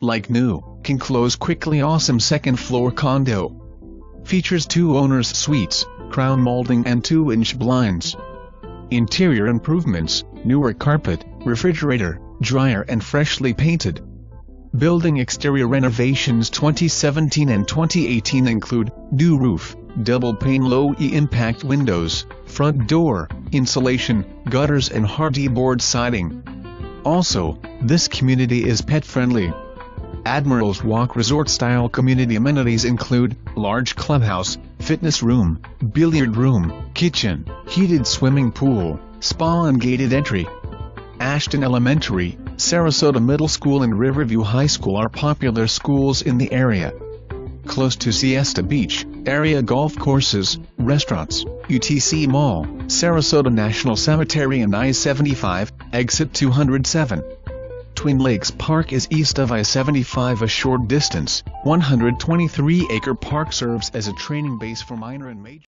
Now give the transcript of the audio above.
Like new, can close quickly. Awesome second-floor condo. Features 2 owners' suites, crown molding and 2-inch blinds. Interior improvements, newer carpet, refrigerator, dryer and freshly painted. Building exterior renovations 2017 and 2018 include new roof, double pane low E-impact windows, front door, insulation, gutters and Hardee Board siding. Also, this community is pet-friendly. ADMIRAL'S WALK resort-style community amenities include large clubhouse, fitness room, billiard room, kitchen, heated swimming pool, spa and gated entry. Ashton Elementary, Sarasota Middle School and Riverview High School are popular schools in the area. Close to Siesta Beach, area golf courses, restaurants, UTC Mall, Sarasota National Cemetery and I-75, exit 207. Twin Lakes Park is east of I-75 a short distance. 123-acre park serves as a training base for minor and major